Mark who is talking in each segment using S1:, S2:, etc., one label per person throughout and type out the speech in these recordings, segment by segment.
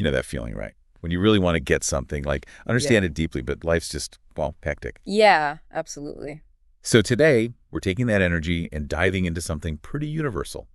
S1: You know that feeling, right? When you really want to get something, like understand
S2: Yeah.
S1: it deeply, but life's just, well, hectic.
S2: Yeah, absolutely.
S1: So today, we're taking that energy and diving into something pretty universal,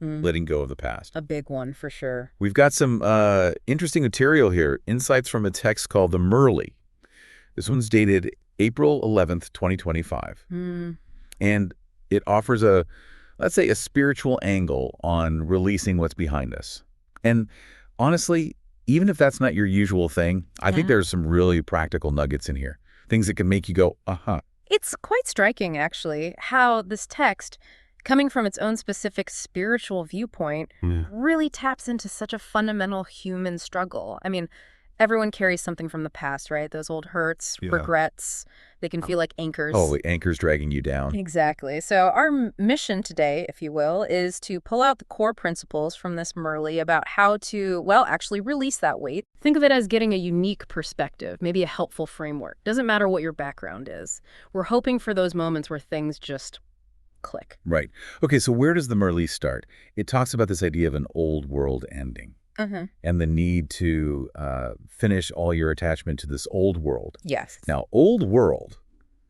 S2: Mm,
S1: letting go of the past.
S2: a big one for sure.
S1: We've got some interesting material here, insights from a text called the Murli. This one's dated April 11th, 2025.
S2: Mm,
S1: And it offers a, let's say, a spiritual angle on releasing what's behind us. And honestly, even if that's not your usual thing, I think
S2: yeah.
S1: there's some really practical nuggets in here. Things that can make you go, uh-huh.
S2: It's quite striking, actually, how this text, coming from its own specific spiritual viewpoint,
S1: Yeah.
S2: really taps into such a fundamental human struggle. I mean, everyone carries something from the past, right? Those old hurts,
S1: Yeah.
S2: regrets, they can feel like
S1: Oh,
S2: anchors.
S1: the anchor's dragging you down.
S2: Exactly. So our mission today, if you will, is to pull out the core principles from this Murli about how to, well, actually release that weight. Think of it as getting a unique perspective, maybe a helpful framework. Doesn't matter what your background is. We're hoping for those moments where things just click.
S1: Right. Okay, so where does the Merlise start? It talks about this idea of an old world ending
S2: Uh-huh.
S1: and the need to finish all your attachment to this old world.
S2: Yes.
S1: Now, old world,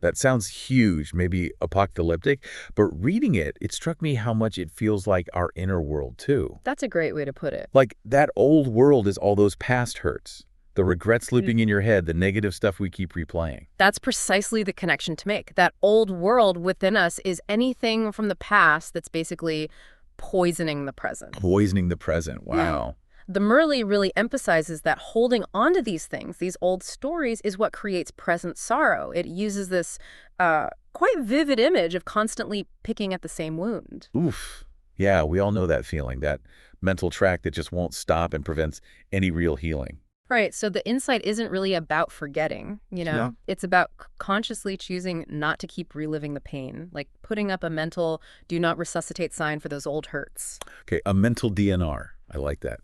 S1: that sounds huge, maybe apocalyptic, but reading it, it struck me how much it feels like our inner world, too.
S2: That's a great way to put it.
S1: Like, that old world is all those past hurts, the regrets
S2: Mm.
S1: looping in your head, the negative stuff we keep replaying.
S2: That's precisely the connection to make. That old world within us is anything from the past that's basically poisoning the present.
S1: Poisoning the present. Wow.
S2: The Murli really emphasizes that holding on to these things, these old stories, is what creates present sorrow. It uses this quite vivid image of constantly picking at the same wound.
S1: Oof. Yeah, we all know that feeling, that mental track that just won't stop and prevents any real healing.
S2: Right, so the insight isn't really about forgetting,
S1: Yeah.
S2: It's about consciously choosing not to keep reliving the pain, like putting up a mental do not resuscitate sign for those old hurts.
S1: Okay, a mental DNR. I like that.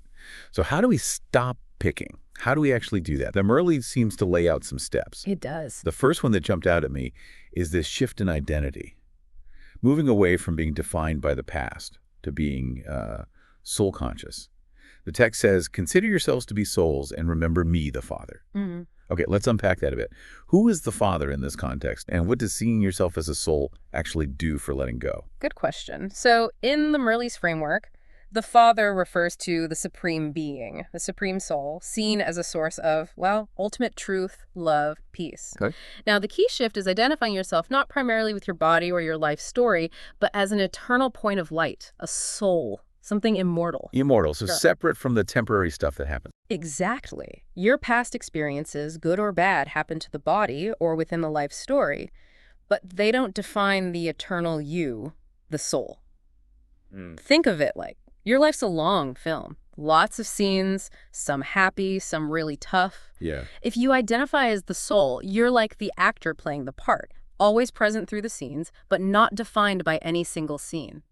S1: So how do we stop picking? How do we actually do that? The Merle seems to lay out some steps.
S2: It does.
S1: The first one that jumped out at me is this shift in identity, moving away from being defined by the past to being soul conscious. The text says, consider yourselves to be souls and remember me, the Father.
S2: Mhm.
S1: Okay, let's unpack that a bit. Who is the Father in this context, and what does seeing yourself as a soul actually do for letting go?
S2: Good question. So in the Murli's framework, the Father refers to the supreme being, the supreme soul, seen as a source of, well, ultimate truth, love, peace.
S1: Okay.
S2: Now, the key shift is identifying yourself not primarily with your body or your life story, but as an eternal point of light, a soul, something immortal.
S1: Immortal, so
S2: Sure.
S1: separate from the temporary stuff that happens.
S2: Exactly. Your past experiences, good or bad, happen to the body or within the life story, but they don't define the eternal you, the soul. Think of it like your life's a long film. Lots of scenes, some happy, some really tough.
S1: Yeah.
S2: If you identify as the soul, you're like the actor playing the part, always present through the scenes, but not defined by any single scene.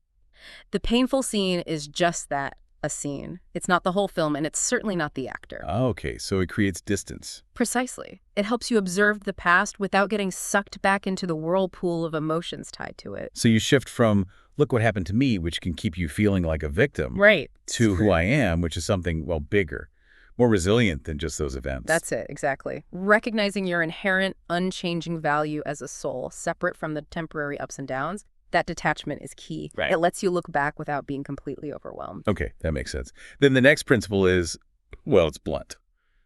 S2: The painful scene is just that, a scene. It's not the whole film, and it's certainly not the actor.
S1: Okay, so it creates distance.
S2: Precisely. It helps you observe the past without getting sucked back into the whirlpool of emotions tied to it.
S1: So you shift from, look what happened to me, which can keep you feeling like a victim,
S2: Right.
S1: to who I am, which is something, well, bigger, more resilient than just those events.
S2: That's it, exactly. Recognizing your inherent, unchanging value as a soul, separate from the temporary ups and downs, that detachment is key.
S1: Right.
S2: It lets you look back without being completely overwhelmed.
S1: Okay, that makes sense. Then the next principle is, well, it's blunt.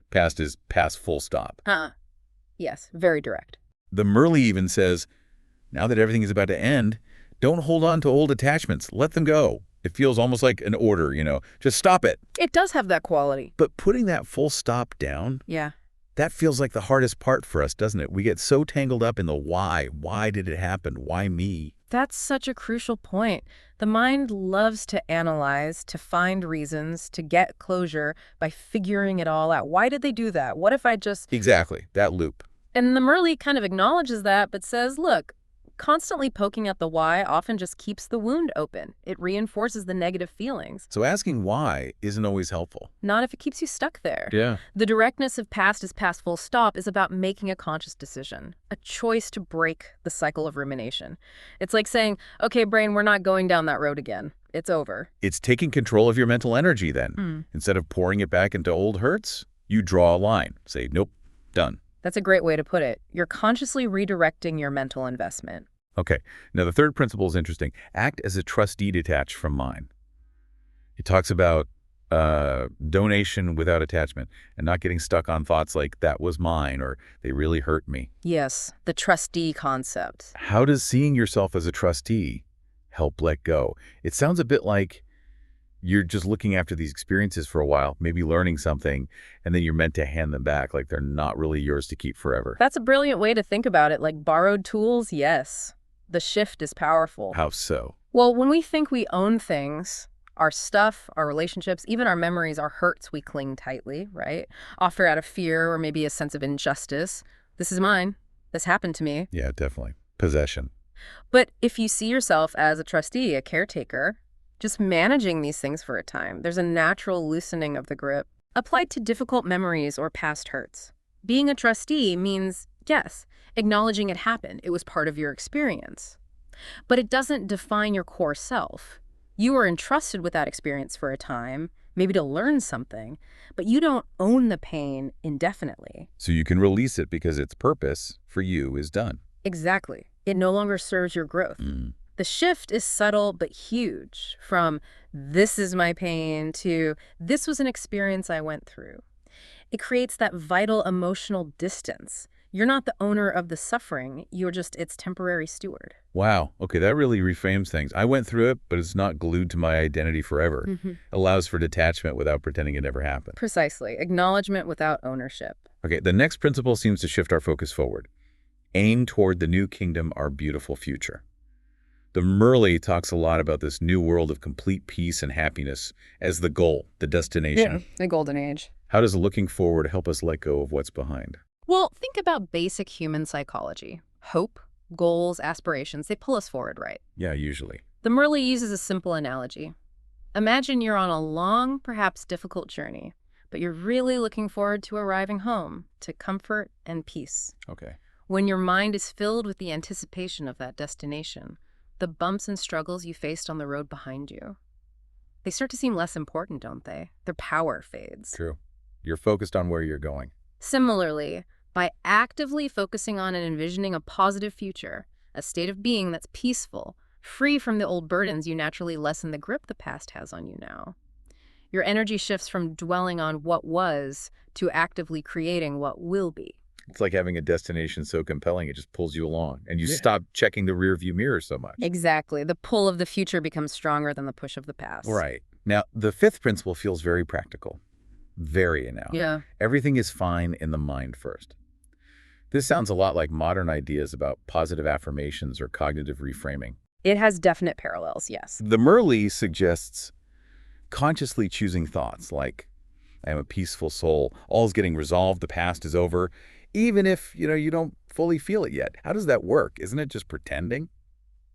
S1: Past is past, full stop.
S2: Yes, very direct.
S1: The Merle even says, now that everything is about to end, don't hold on to old attachments. Let them go. It feels almost like an order, just stop it.
S2: It does have that quality.
S1: But putting that full stop down,
S2: Yeah.
S1: that feels like the hardest part for us, doesn't it? We get so tangled up in the why. Why did it happen? Why me?
S2: That's such a crucial point. The mind loves to analyze, to find reasons, to get closure by figuring it all out. Why did they do that? What if I just...
S1: Exactly, that loop.
S2: And the Murli kind of acknowledges that, but says, look, constantly poking at the why often just keeps the wound open. It reinforces the negative feelings.
S1: So asking why isn't always helpful.
S2: Not if it keeps you stuck there.
S1: Yeah.
S2: The directness of past is past full stop is about making a conscious decision, a choice to break the cycle of rumination. It's like saying, okay, brain, we're not going down that road again. It's over.
S1: It's taking control of your mental energy then. Instead of pouring it back into old hurts, you draw a line. Say, nope, done.
S2: That's a great way to put it. You're consciously redirecting your mental investment.
S1: Okay, now the third principle is interesting. Act as a trustee detached from mind. It talks about donation without attachment and not getting stuck on thoughts like that was mine or they really hurt me.
S2: Yes, the trustee concept.
S1: How does seeing yourself as a trustee help let go? It sounds a bit like you're just looking after these experiences for a while, maybe learning something, and then you're meant to hand them back like they're not really yours to keep forever.
S2: That's a brilliant way to think about it. Like borrowed tools, yes. The shift is powerful.
S1: How so?
S2: Well, when we think we own things, our stuff, our relationships, even our memories, our hurts, we cling tightly, right? Often out of fear or maybe a sense of injustice. This is mine. This happened to me.
S1: Yeah, definitely. Possession.
S2: But if you see yourself as a trustee, a caretaker, just managing these things for a time, there's a natural loosening of the grip applied to difficult memories or past hurts. Being a trustee means, yes, acknowledging it happened. It was part of your experience. But it doesn't define your core self. You were entrusted with that experience for a time, maybe to learn something, but you don't own the pain indefinitely.
S1: So you can release it because its purpose for you is done.
S2: Exactly. It no longer serves your growth. The shift is subtle but huge, from this is my pain to this was an experience I went through. It creates that vital emotional distance. You're not the owner of the suffering, you're just its temporary steward.
S1: Wow. Okay, that really reframes things. I went through it, but it's not glued to my identity forever. Allows for detachment without pretending it never happened.
S2: Precisely. Acknowledgement without ownership.
S1: Okay, the next principle seems to shift our focus forward. Aim toward the new kingdom, our beautiful future. The Murli talks a lot about this new world of complete peace and happiness as the goal, the destination.
S2: Yeah, the golden age.
S1: How does looking forward help us let go of what's behind?
S2: Well, think about basic human psychology. Hope, goals, aspirations, they pull us forward, right?
S1: Yeah, usually.
S2: The Murli uses a simple analogy. Imagine you're on a long, perhaps difficult journey, but you're really looking forward to arriving home, to comfort and peace.
S1: Okay.
S2: When your mind is filled with the anticipation of that destination, the bumps and struggles you faced on the road behind you, they start to seem less important, don't they? Their power fades.
S1: True. You're focused on where you're going.
S2: Similarly, by actively focusing on and envisioning a positive future, a state of being that's peaceful, free from the old burdens, you naturally lessen the grip the past has on you now. Your energy shifts from dwelling on what was to actively creating what will be.
S1: It's like having a destination so compelling it just pulls you along, and you stop checking the rear view mirror so much.
S2: Exactly. The pull of the future becomes stronger than the push of the past.
S1: Right. Now, the fifth principle feels very practical. Very now.
S2: Yeah.
S1: Everything is fine in the mind first. This sounds a lot like modern ideas about positive affirmations or cognitive reframing.
S2: It has definite parallels, yes.
S1: The Murli suggests consciously choosing thoughts like, I am a peaceful soul, all's getting resolved, the past is over, even if, you don't fully feel it yet. How does that work? Isn't it just pretending?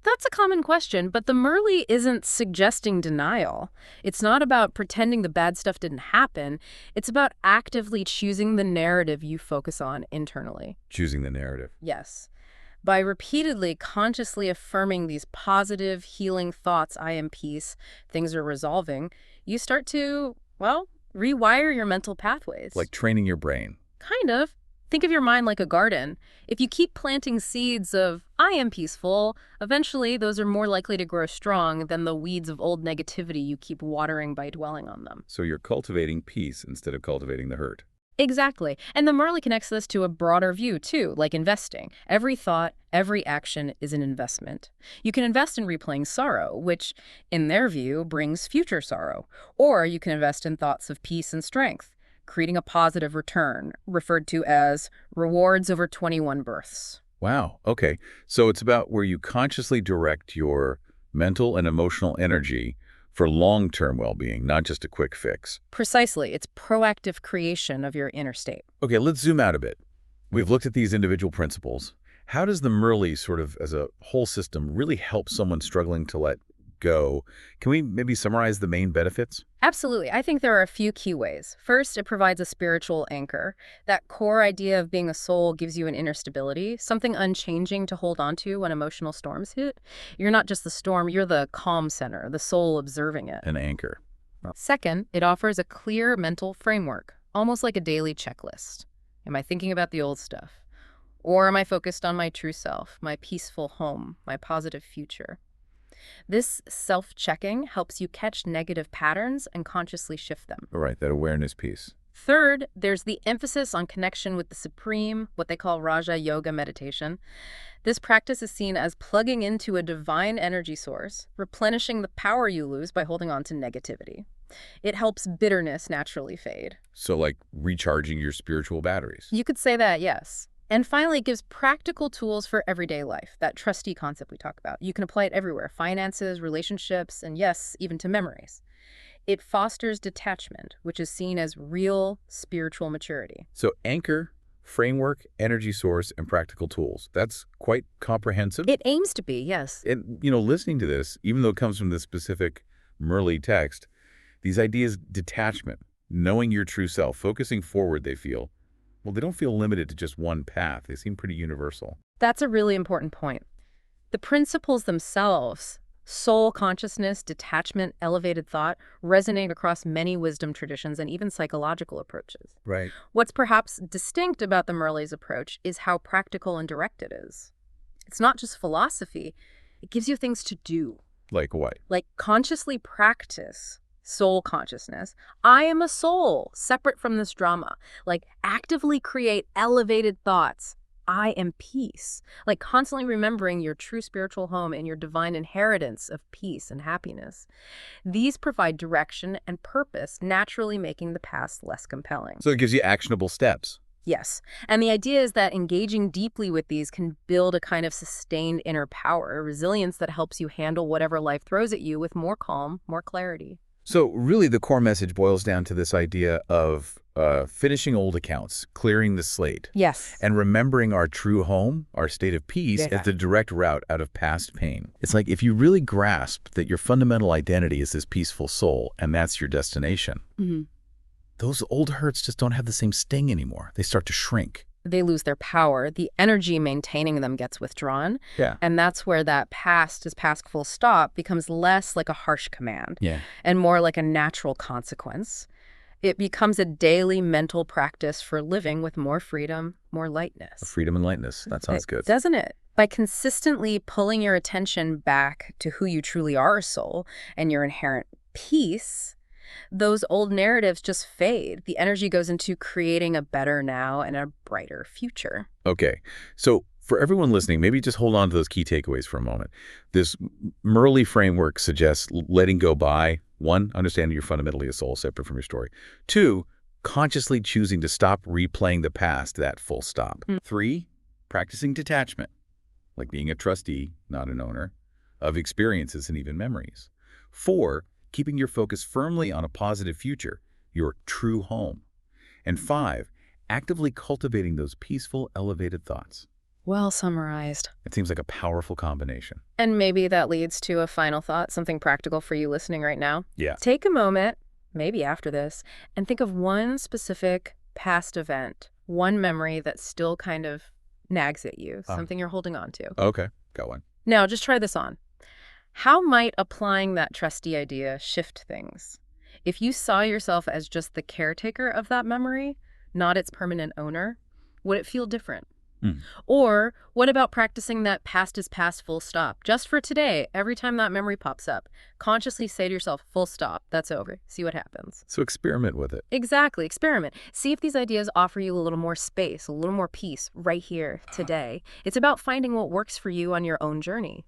S2: That's a common question, but the Murli isn't suggesting denial. It's not about pretending the bad stuff didn't happen. It's about actively choosing the narrative you focus on internally.
S1: Choosing the narrative.
S2: Yes. By repeatedly, consciously affirming these positive, healing thoughts, I am peace, things are resolving, you start to, well, rewire your mental pathways.
S1: Like training your brain.
S2: Kind of. Think of your mind like a garden. If you keep planting seeds of, I am peaceful, eventually those are more likely to grow strong than the weeds of old negativity you keep watering by dwelling on them.
S1: So you're cultivating peace instead of cultivating the hurt.
S2: Exactly. And the Murli connects this to a broader view, too, like investing. Every thought, every action is an investment. You can invest in replaying sorrow, which, in their view, brings future sorrow. Or you can invest in thoughts of peace and strength, creating a positive return, referred to as rewards over 21 births.
S1: Wow. Okay. So it's about where you consciously direct your mental and emotional energy for long-term well-being, not just a quick fix.
S2: Precisely. It's proactive creation of your inner state.
S1: Okay, let's zoom out a bit. We've looked at these individual principles. How does the Murli sort of, as a whole system, really help someone struggling to let go? Can we maybe summarize the main benefits?
S2: Absolutely. I think there are a few key ways. First, it provides a spiritual anchor. That core idea of being a soul gives you an inner stability, something unchanging to hold on to when emotional storms hit. You're not just the storm, you're the calm center, the soul observing it.
S1: An anchor.
S2: Second, it offers a clear mental framework, almost like a daily checklist. Am I thinking about the old stuff? Or am I focused on my true self, my peaceful home, my positive future? This self-checking helps you catch negative patterns and consciously shift them.
S1: All right, that awareness piece.
S2: Third, there's the emphasis on connection with the Supreme, what they call Raja Yoga meditation. This practice is seen as plugging into a divine energy source, replenishing the power you lose by holding on to negativity. It helps bitterness naturally fade.
S1: So like recharging your spiritual batteries.
S2: You could say that, yes. And finally, it gives practical tools for everyday life, that trustee concept we talk about. You can apply it everywhere, finances, relationships, and yes, even to memories. It fosters detachment, which is seen as real spiritual maturity.
S1: So anchor, framework, energy source, and practical tools. That's quite comprehensive.
S2: It aims to be, yes.
S1: And, listening to this, even though it comes from the specific Murli text, these ideas, detachment, knowing your true self, focusing forward, they feel, well, they don't feel limited to just one path. They seem pretty universal.
S2: That's a really important point. The principles themselves, soul consciousness, detachment, elevated thought, resonate across many wisdom traditions and even psychological approaches.
S1: Right.
S2: What's perhaps distinct about the Murli's approach is how practical and direct it is. It's not just philosophy. It gives you things to do.
S1: Like what?
S2: Like consciously practice soul consciousness. I am a soul, separate from this drama. Like actively create elevated thoughts. I am peace. Like constantly remembering your true spiritual home and your divine inheritance of peace and happiness. These provide direction and purpose, naturally making the past less compelling.
S1: So it gives you actionable steps.
S2: Yes. And the idea is that engaging deeply with these can build a kind of sustained inner power, a resilience that helps you handle whatever life throws at you with more calm, more clarity.
S1: So really the core message boils down to this idea of finishing old accounts, clearing the slate.
S2: Yes.
S1: And remembering our true home, our state of peace,
S2: Yeah.
S1: as the direct route out of past pain. It's like if you really grasp that your fundamental identity is this peaceful soul and that's your destination, those old hurts just don't have the same sting anymore. They start to shrink.
S2: They lose their power. The energy maintaining them gets withdrawn.
S1: Yeah.
S2: And that's where that past is past full stop becomes less like a harsh command
S1: Yeah.
S2: and more like a natural consequence. It becomes a daily mental practice for living with more freedom, more lightness.
S1: Freedom and lightness. That sounds good.
S2: Doesn't it? By consistently pulling your attention back to who you truly are as soul and your inherent peace, those old narratives just fade. The energy goes into creating a better now and a brighter future.
S1: Okay. So for everyone listening, maybe just hold on to those key takeaways for a moment. This Murli framework suggests letting go by, 1, understanding you're fundamentally a soul separate from your story. 2, consciously choosing to stop replaying the past, that full stop. 3, practicing detachment, like being a trustee, not an owner, of experiences and even memories. 4, keeping your focus firmly on a positive future, your true home. And 5, actively cultivating those peaceful, elevated thoughts.
S2: Well summarized.
S1: It seems like a powerful combination.
S2: And maybe that leads to a final thought, something practical for you listening right now.
S1: Yeah.
S2: Take a moment, maybe after this, and think of one specific past event, one memory that still kind of nags at you, something you're holding on to.
S1: Okay, got one.
S2: Now, just try this on. How might applying that trustee idea shift things? If you saw yourself as just the caretaker of that memory, not its permanent owner, would it feel different? Or what about practicing that past is past full stop? Just for today, every time that memory pops up, consciously say to yourself, full stop, that's over. See what happens.
S1: So experiment with it.
S2: Exactly. Experiment. See if these ideas offer you a little more space, a little more peace right here today. It's about finding what works for you on your own journey.